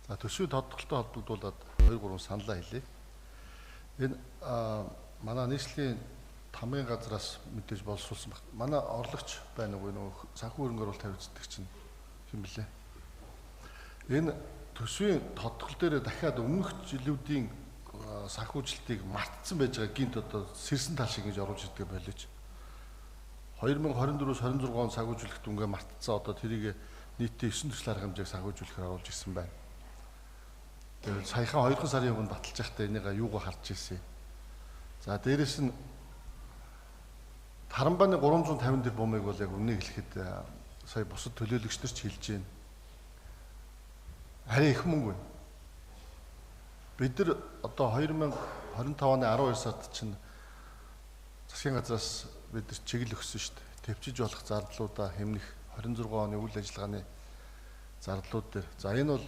За төсвийн тодтолтой холбогдуулаад 2-3 саналаа хэлье. Энэ манай нийслэлийн тамгын газраас мэдээж боловсруулсан баг. Манай орлогч байна уу нөгөө санхүү хөрөнгө оруулалт тавьцдаг чинь хэм блэ? Энэ төсвийн тодтол дээр дахиад өмнөх жилүүдийн санхүүжилтийг мартсан байж байгаа гинт одоо сэрсэн тал шиг ингэж оруулж ирдэг байлаач. 2024-с 26 он санхүүжүүлэхт үнгээ мартцсан одоо тэрийг нийтдээ 9 төсөл арга хэмжээг санхүүжүүлэхээр оруулж ирсэн байна. Тэгээд саяхан 2 сарын өмнө баталж байхдаа энийг юугаар харж ирсэн. За дээрэс нь Тарамбаны 350 тэрбумыг бол яг үннийг хэлэхэд сая бусад төлөөлөгч нар ч хэлж байна. Арай их мөнгө байна. Бид нар одоо 2025 оны 12 сард чинь засгийн газраас бид нар чиглэл өгсөн шүү дээ. Төвчиж болох зардлуудаа хэмнэх 26 оны үйл ажиллагааны зардлууд дээр. За энэ бол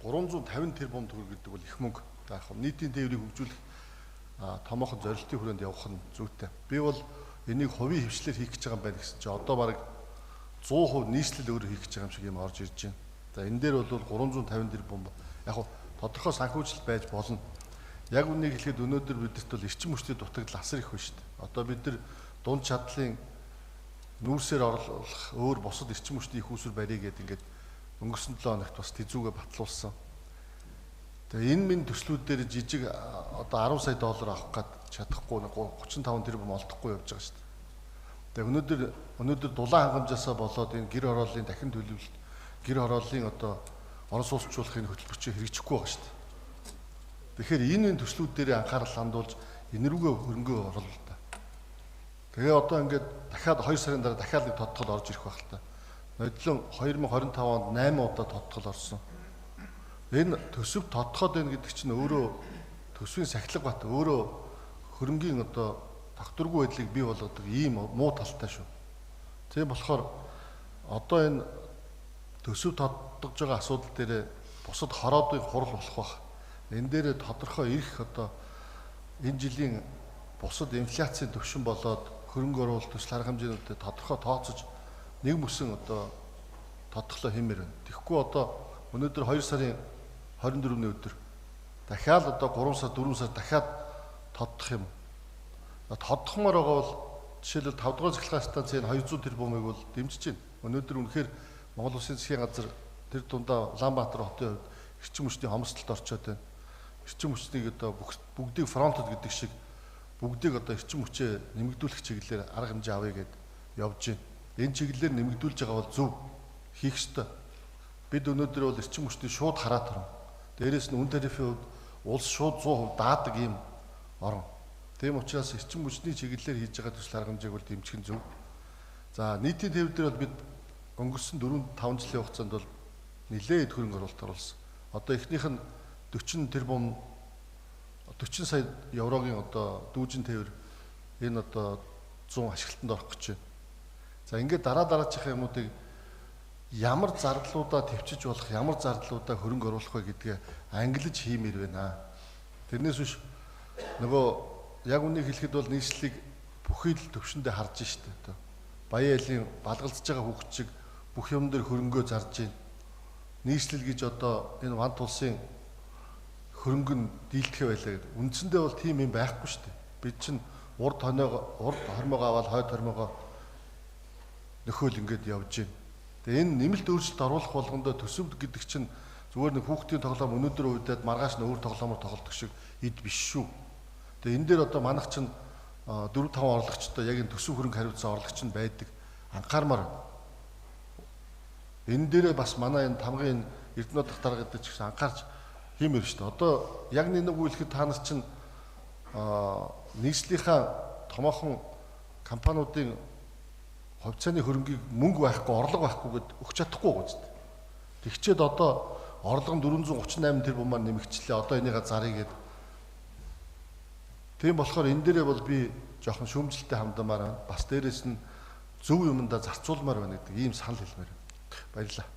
350 тэрбум төгрөг гэдэг бол их мөнгө. Яг нийтийн тээврийг хөгжүүлэх томоохон зорилтын хүрээнд явах нь зүйтэй. Би бол энийг хувийн хвшлэр хийх гэж байгаа юм байна гэсэн чинь одоо бараг 100% нийслэл өөрөө хийх гэж байгаа юм шиг юм орж ирж байна. За энэ дээр бол 350 тэрбум яг тодорхой санхүүжилт байж болно. Яг үнийг хэлэхэд өнөөдөр бидэрт бол эрчим хүчний дутагдал асар их байна шүү дээ. Одоо бид нар дунд чадлын нүүрсээр орлох өөр бусад эрчим хүчний их усүр барья гэдэг ингээд өнгөрсөн 7 хоногт бас тэзүүгээ батлуулсан. Тэгээ энэ минь төслүүд дээр жижиг одоо 10 сая доллар авах гээд чадахгүй 35 тэрбум олдохгүй явж байгаа шүү дээ. Тэгээ өнөөдөр дулаан хангамжаасаа болоод энэ гэр хорооллын дахин төлөвлөлт гэр хорооллын одоо орон сууцчлуулахын хөтөлбөрчийг хэрэгжихгүй байгаа шүү дээ. Тэгэхээр энэ төслүүд дээр анхаарал хандуулж энэ рүүгээ хөрөнгө оруулах та. Тэгээ одоо ингээд дахиад 2 сарын дараа дахиад нэг тодтол орж ирэх байх л та. Нодлон 2025 онд 8 удаа тодтол орсон. Энэ төсөв тодтоход байна гэдэг чинь өөрөө төсвийн сахилга бат өөрөө хөрөнгийн одоо тогтворгүй байдлыг бий болгодог ийм муу талтай шүү. Тийм болохоор одоо энэ төсөв тодтогж байгаа асуудал дээр бусад хороодын хурал болох бах. Энэ дээр тодорхой ирэх одоо энэ жилийн бусад инфляцийн төвшин болоод хөрөнгө оруулалт төсөл арга хэмжээнүүдэд тодорхой тооцож нэг мөсөн одоо тодтоглоо хэмээр байна. Тэгэхгүй одоо өнөөдөр 2 сарын 24-ний өдөр дахиад одоо 3 сар 4 сар дахиад тодтох юм. Тодтохмоор байгаа бол жишээлбэл 5 дугаар цахилгаан станцын 200 тэрбумыг бол дэмжиж байна. Өнөөдөр үнэхээр Монгол Улсын засгийн газар тэр дундаа Улаанбаатар хотын хувьд эрчим хүчний хомсдолд орчоод байна. Эрчим хүчнийг одоо бүгдийг фронтод гэдэг шиг бүгдийг одоо эрчим хүчээ нэмэгдүүлэх чиглэлээр арга хэмжээ авъя гэд явж байна. Энэ чиглэлээр нэмэгдүүлж байгаа бол зөв хийх ёстой. Бид өнөөдөр бол эрчим хүчний шууд хараад орно. Дээрээс нь үн тарифын хувьд улс шууд 100% даадаг юм орно. Тийм учраас эрчим хүчний чиглэлээр хийж байгаа төсөл арга хэмжээг бол дэмжих нь зөв. За нийтийн тээвэр дээр бол бид өнгөрсөн 4-5 жилийн хугацаанд бол нэлээд хөрөнгө оруулалт оруулсан. Одоо эхнийх нь 40 тэрбум 40 сая еврогийн одоо дүүжин тээвэр энэ одоо 100 ашиглалтанд орох гэж байна. За ингээд дараачих юмнуудыг ямар зардлуудаа төвчж болох, ямар зардлуудаа хөрөнгө оруулах вэ гэдгээ ангилж хиймээр байна. Тэрнээс биш нөгөө яг үнийг хэлэхэд бол нийслэлийг бүхий л төвшөндөө харж штэ. Баян айлын балгалзаж байгаа хүүхэд шиг бүх юм дээр хөрөнгөө зарж байна. Нийслэл гэж одоо энэ вант улсын хөрөнгө нь дийлдэхэ байлаа гэдэг. Үндсэндээ бол тийм юм байхгүй шүү дээ. Бид чинь урд хормоогоо аваад хойд хормоогоо нөхөөл ингээд явж байна. Тэгээ энэ нэмэлт өөрчлөлт оруулах болгондоо төсөв гэдэг чинь зүгээр нэг хүүхдийн тоглоом өнөөдөр увдаад маргааш нь өөр тоглоомор тоглодог шиг эд биш шүү. Тэгээ энэ дээр одоо манайх чинь 4-5 орлогчтой яг энэ төсөв хөрөнгө хариуцсан орлогч нь байдаг. Анхаармаар. Энэ дээрээ бас манай энэ тамгын Эрдэнэт дахь дарга гэдэг чинь анхаарч хиймээр шүү дээ. Одоо яг нэг үйлхэд та нар чинь нийслэлийнхаа томоохон компаниудын хувьцааны хөрөнгийг мөнгө байхгүй, орлого байхгүй гэд өгч чадахгүй гоц. Тэгчээд одоо орлого нь 438 тэрбумаар нэмэгчлээ. Одоо энийгээ зарыг гээд. Тийм болохоор энэ дээрээ бол би жоохон шүүмжлэлтэй хамдамаар байна. Бас дээрээс нь зөв юмдаа зарцуулмаар байна гэдэг ийм санал хэлмээр. Баярлалаа.